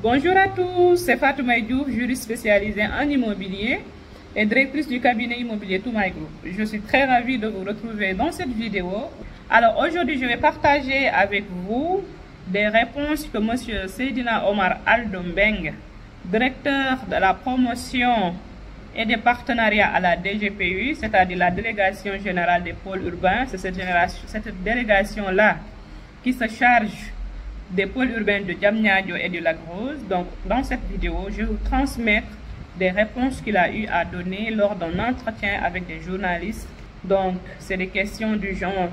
Bonjour à tous, c'est Fatouma Diouf, juriste spécialisée en immobilier et directrice du cabinet immobilier Toumaï Group. Je suis très ravie de vous retrouver dans cette vidéo. Alors aujourd'hui, je vais partager avec vous des réponses que M. Seydina Omar Aldombeng, directeur de la promotion et des partenariats à la DGPU, c'est-à-dire la Délégation Générale des Pôles Urbains, c'est cette délégation-là qui se charge des pôles urbains de Diamniadio et du Lac Rose. Donc, dans cette vidéo, je vais vous transmettre des réponses qu'il a eu à donner lors d'un entretien avec des journalistes. Donc, c'est des questions du genre,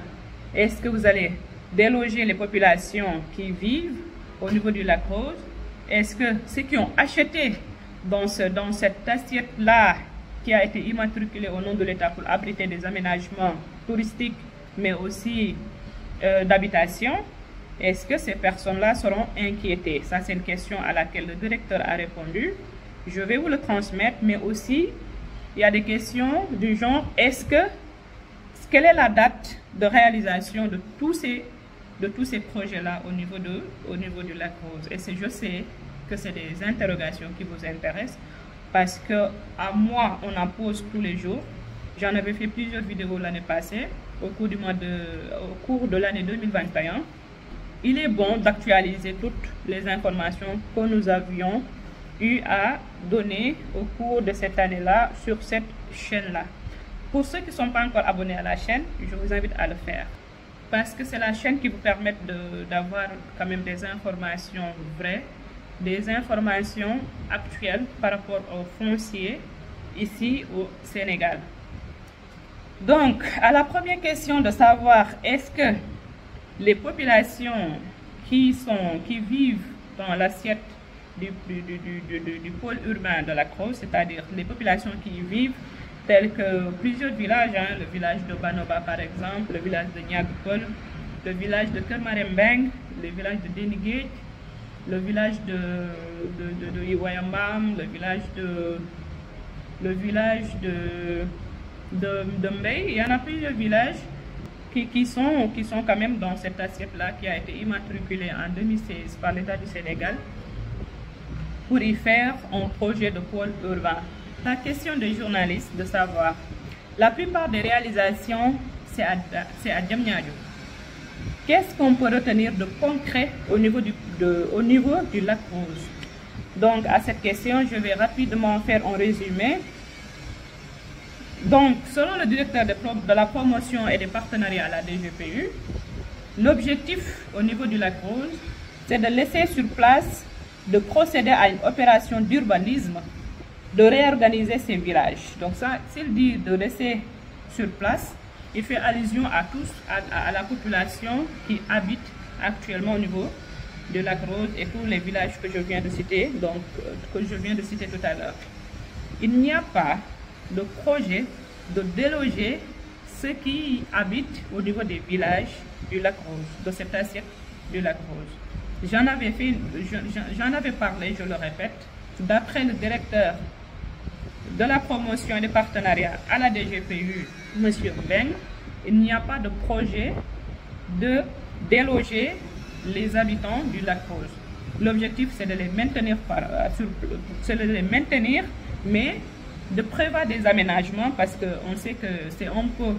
est-ce que vous allez déloger les populations qui vivent au niveau du Lac Rose? Est-ce que ceux qui ont acheté dans cette assiette-là, qui a été immatriculée au nom de l'État pour abriter des aménagements touristiques, mais aussi d'habitation, est-ce que ces personnes-là seront inquiétées? Ça, c'est une question à laquelle le directeur a répondu. Je vais vous le transmettre, mais aussi, il y a des questions du genre, quelle est la date de réalisation de tous ces projets-là au niveau du Lac Rose? Et je sais que c'est des interrogations qui vous intéressent, parce que à moi, on en pose tous les jours. J'en avais fait plusieurs vidéos l'année passée, au cours de l'année 2021. Il est bon d'actualiser toutes les informations que nous avions eu à donner au cours de cette année-là sur cette chaîne-là. Pour ceux qui ne sont pas encore abonnés à la chaîne, je vous invite à le faire, parce que c'est la chaîne qui vous permet d'avoir quand même des informations vraies, des informations actuelles par rapport au foncier ici au Sénégal. Donc, à la première question de savoir est-ce que les populations qui vivent dans l'assiette du pôle urbain de Lac Rose, c'est-à-dire les populations qui y vivent, telles que plusieurs villages, le village de Banoba par exemple, le village de Niagpol, le village de Kermarembeng, le village de Denigate, le village de Iwayambam, le village de Mbey. Il y en a plusieurs villages qui sont quand même dans cette assiette-là, qui a été immatriculée en 2016 par l'État du Sénégal pour y faire un projet de pôle urbain. La question des journalistes de savoir, la plupart des réalisations, c'est à Diamniadio. Qu'est-ce qu'on peut retenir de concret au niveau du Lac Rose? Donc, à cette question, je vais rapidement faire un résumé. Donc, selon le directeur de la promotion et des partenariats à la DGPU, l'objectif au niveau du Lac Rose, c'est de laisser sur place, de procéder à une opération d'urbanisme, de réorganiser ces villages. Donc ça, s'il dit de laisser sur place, il fait allusion à la population qui habite actuellement au niveau du Lac Rose et tous les villages que je viens de citer, tout à l'heure. Il n'y a pas de projet de déloger ceux qui habitent au niveau des villages du Lac Rose, de cette assiette du Lac Rose. J'en avais parlé, je le répète, d'après le directeur de la promotion et des partenariats à la DGPU, M. Mbeng, il n'y a pas de projet de déloger les habitants du Lac Rose. L'objectif, c'est de les maintenir, mais de prévoir des aménagements, parce qu'on sait que c'est un peu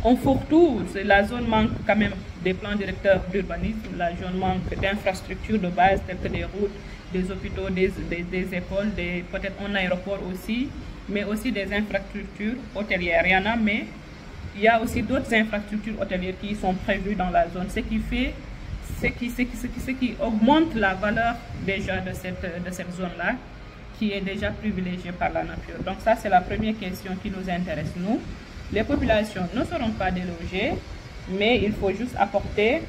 un fourre-tout. La zone manque quand même des plans directeurs d'urbanisme, la zone manque d'infrastructures de base telles que des routes, des hôpitaux, des écoles, peut-être un aéroport aussi, mais aussi des infrastructures hôtelières. Il y en a, mais il y a aussi d'autres infrastructures hôtelières qui sont prévues dans la zone, ce qui augmente la valeur déjà de cette zone-là, qui est déjà privilégiée par la nature. Donc ça, c'est la première question qui nous intéresse, nous. Les populations ne seront pas délogées, mais il faut juste apporter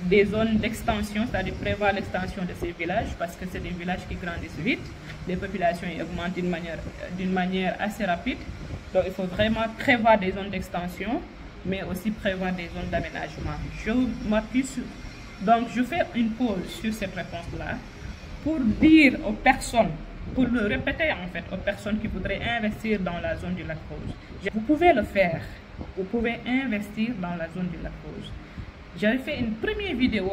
des zones d'extension, c'est-à-dire prévoir l'extension de ces villages, parce que c'est des villages qui grandissent vite. Les populations augmentent d'une manière assez rapide. Donc il faut vraiment prévoir des zones d'extension, mais aussi prévoir des zones d'aménagement. Donc je fais une pause sur cette réponse-là pour dire aux personnes, pour le répéter en fait aux personnes qui voudraient investir dans la zone du Lac Rose. Vous pouvez le faire, vous pouvez investir dans la zone du Lac Rose. J'avais fait une première vidéo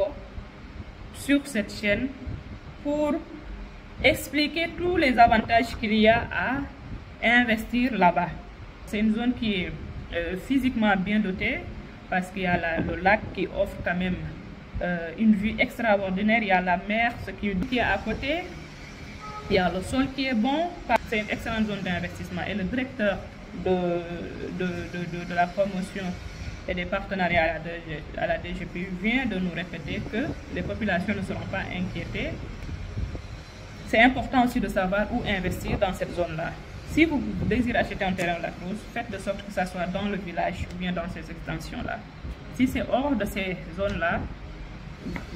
sur cette chaîne pour expliquer tous les avantages qu'il y a à investir là-bas. C'est une zone qui est physiquement bien dotée parce qu'il y a le lac qui offre quand même une vue extraordinaire. Il y a la mer, ce qui est à côté. Il y a le sol qui est bon. C'est une excellente zone d'investissement. Et le directeur de la promotion et des partenariats à la DGPU vient de nous répéter que les populations ne seront pas inquiétées. C'est important aussi de savoir où investir dans cette zone-là. Si vous désirez acheter un terrain de la Cruz, faites de sorte que ça soit dans le village ou bien dans ces extensions-là. Si c'est hors de ces zones-là,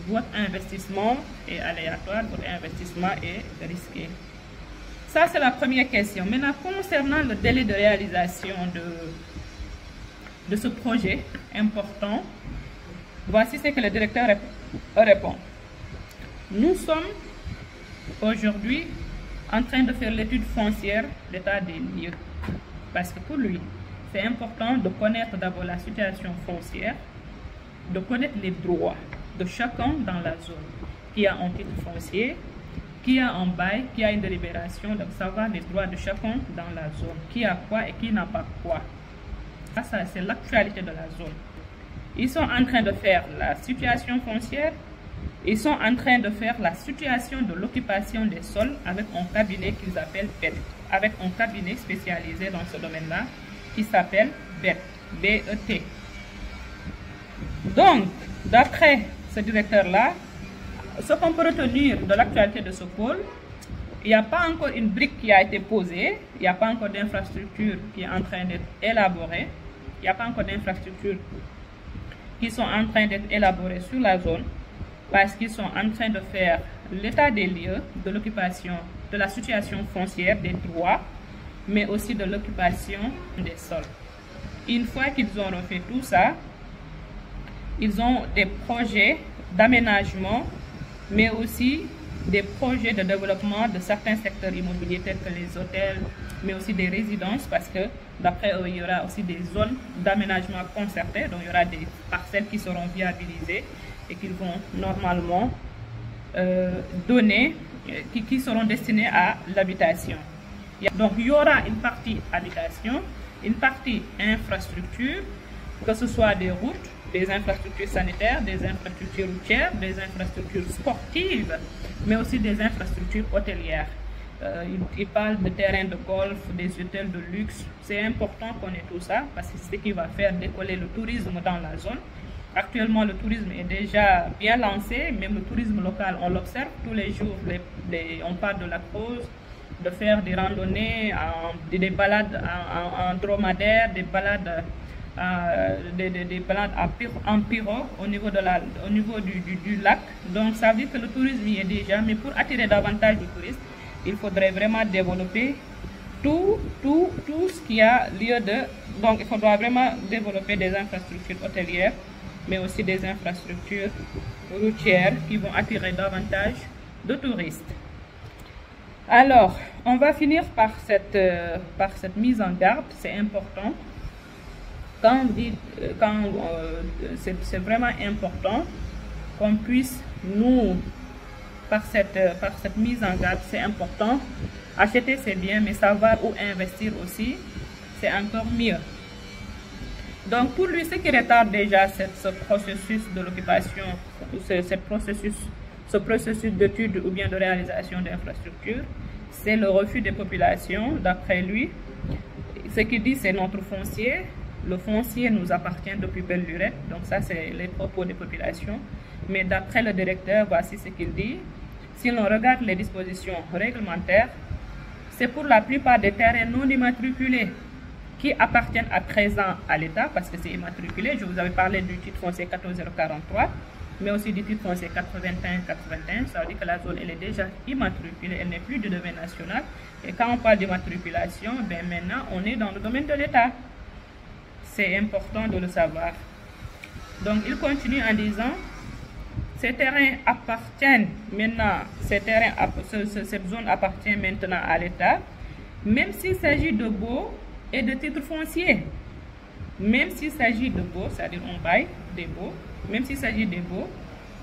votre investissement est aléatoire, votre investissement est risqué. Ça, c'est la première question. Maintenant, concernant le délai de réalisation de ce projet important, voici ce que le directeur répond. Nous sommes aujourd'hui en train de faire l'étude foncière d'état des lieux. Parce que pour lui, c'est important de connaître d'abord la situation foncière, de connaître les droits de chacun dans la zone, qui a un titre foncier, qui a un bail, qui a une délibération, de savoir les droits de chacun dans la zone, qui a quoi et qui n'a pas quoi. Ça c'est l'actualité de la zone. Ils sont en train de faire la situation foncière, ils sont en train de faire la situation de l'occupation des sols avec un cabinet qu'ils appellent BET, avec un cabinet spécialisé dans ce domaine-là qui s'appelle BET, B-E-T. Donc, d'après ce directeur-là, ce qu'on peut retenir de l'actualité de ce pôle, il n'y a pas encore une brique qui a été posée, il n'y a pas encore d'infrastructure qui est en train d'être élaborée, il n'y a pas encore d'infrastructures qui sont en train d'être élaborées sur la zone, parce qu'ils sont en train de faire l'état des lieux de l'occupation, de la situation foncière, des droits, mais aussi de l'occupation des sols. Une fois qu'ils ont refait tout ça, ils ont des projets d'aménagement, mais aussi des projets de développement de certains secteurs immobiliers tels que les hôtels, mais aussi des résidences, parce que d'après eux, il y aura aussi des zones d'aménagement concertées, donc il y aura des parcelles qui seront viabilisées et qu'ils vont normalement donner, qui seront destinées à l'habitation. Donc il y aura une partie habitation, une partie infrastructure, que ce soit des routes, des infrastructures sanitaires, des infrastructures routières, des infrastructures sportives, mais aussi des infrastructures hôtelières. Il parle de terrains de golf, des hôtels de luxe. C'est important qu'on ait tout ça parce que c'est ce qui va faire décoller le tourisme dans la zone. Actuellement, le tourisme est déjà bien lancé, même le tourisme local, on l'observe tous les jours. On parle de la cause, de faire des randonnées, des balades en dromadaire, des balades des balades en pirogue au niveau, du lac. Donc ça veut dire que le tourisme y est déjà, mais pour attirer davantage de touristes, il faudrait vraiment développer tout ce qui a lieu de... Donc il faudra vraiment développer des infrastructures hôtelières, mais aussi des infrastructures routières qui vont attirer davantage de touristes. Alors, on va finir par cette mise en garde, c'est important. C'est vraiment important qu'on puisse par cette mise en garde, c'est important. Acheter c'est bien, mais savoir où investir aussi, c'est encore mieux. Donc pour lui, ce qui retarde déjà ce processus de l'occupation, ce processus d'étude ou bien de réalisation d'infrastructures, c'est le refus des populations. D'après lui, ce qu'il dit, c'est notre foncier. Le foncier nous appartient depuis belle lurette, donc ça c'est les propos des populations. Mais d'après le directeur, voici ce qu'il dit. Si l'on regarde les dispositions réglementaires, c'est pour la plupart des terrains non immatriculés qui appartiennent à présent à l'État, parce que c'est immatriculé. Je vous avais parlé du titre foncier 14043, mais aussi du titre foncier 8181. Ça veut dire que la zone elle est déjà immatriculée, elle n'est plus du domaine national. Et quand on parle d'immatriculation, ben maintenant on est dans le domaine de l'État. C'est important de le savoir. Donc il continue en disant, ces terrains appartiennent maintenant, cette zone appartient maintenant à l'État, même s'il s'agit de baux et de titres fonciers. Même s'il s'agit de baux, c'est-à-dire on bail des baux, même s'il s'agit des baux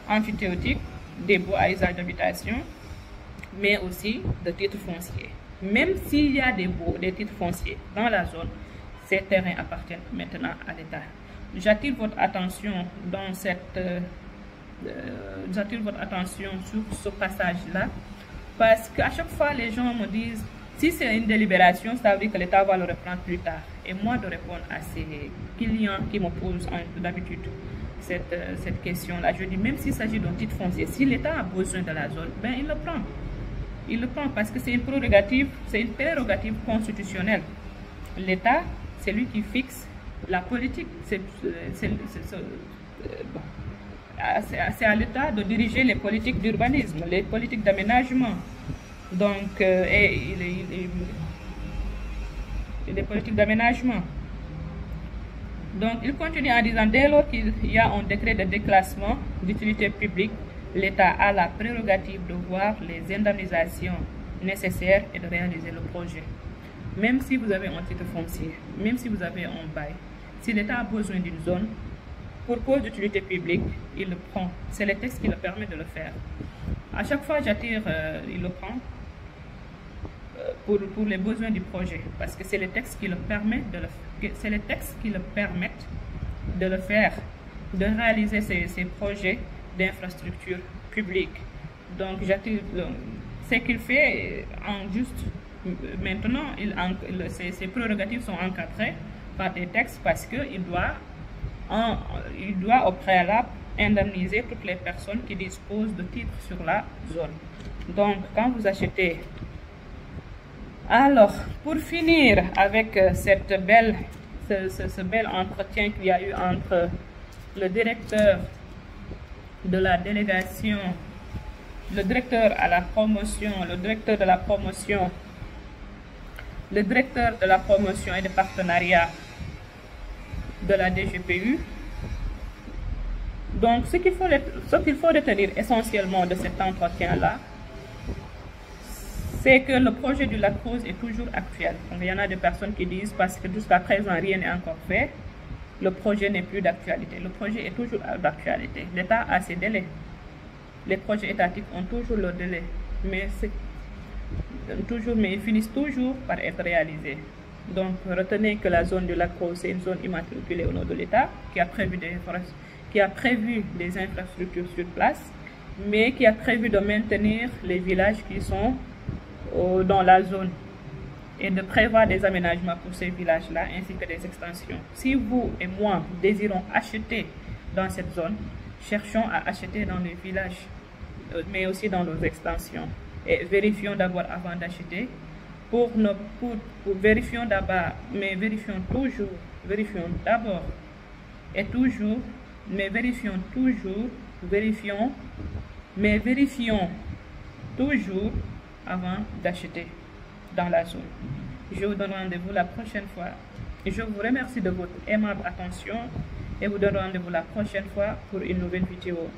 amphithéotiques, des baux à usage d'habitation, mais aussi de titres fonciers. Même s'il y a des titres fonciers dans la zone, ces terrains appartiennent maintenant à l'État. J'attire votre attention j'attire votre attention sur ce passage-là, parce qu'à chaque fois, les gens me disent, si c'est une délibération, ça veut dire que l'État va le reprendre plus tard. Et moi, de répondre à ces clients qui me posent d'habitude cette question-là, je dis, même s'il s'agit d'un titre foncier, si l'État a besoin de la zone, ben il le prend. Il le prend parce que c'est une prérogative constitutionnelle. L'État, c'est lui qui fixe la politique. C'est à l'État de diriger les politiques d'urbanisme, les politiques d'aménagement. Donc, les politiques d'aménagement. Donc, il continue en disant, dès lors qu'il y a un décret de déclassement d'utilité publique, l'État a la prérogative de voir les indemnisations nécessaires et de réaliser le projet. Même si vous avez un titre foncier, même si vous avez un bail, si l'État a besoin d'une zone, pour cause d'utilité publique, il le prend. C'est le texte qui le permet de le faire. À chaque fois, il le prend pour les besoins du projet, parce que c'est le texte qui le permet de le faire, de réaliser ces projets d'infrastructures publiques. Donc, ce qu'il fait en juste maintenant, ses prérogatives sont encadrées par des textes parce qu'il doit au préalable indemniser toutes les personnes qui disposent de titres sur la zone. Donc, quand vous achetez... Alors, pour finir avec ce bel entretien qu'il y a eu entre le directeur de la délégation, le directeur à la promotion, le directeur de la promotion, le directeur de la promotion et de partenariat de la DGPU. Donc, ce qu'il faut retenir essentiellement de cet entretien-là, c'est que le projet du lac Rose est toujours actuel. Donc, il y en a des personnes qui disent, parce que jusqu'à présent, rien n'est encore fait, le projet n'est plus d'actualité. Le projet est toujours d'actualité. L'État a ses délais. Les projets étatiques ont toujours leur délai, mais ils finissent toujours par être réalisés. Donc, retenez que la zone du lac Rose, c'est une zone immatriculée au nom de l'État qui a prévu des infrastructures sur place, mais qui a prévu de maintenir les villages qui sont dans la zone et de prévoir des aménagements pour ces villages-là ainsi que des extensions. Si vous et moi désirons acheter dans cette zone, cherchons à acheter dans les villages, mais aussi dans nos extensions. Et vérifions d'abord avant d'acheter. Vérifions d'abord avant d'acheter dans la zone. Je vous donne rendez-vous la prochaine fois. Je vous remercie de votre aimable attention et vous donne rendez-vous la prochaine fois pour une nouvelle vidéo.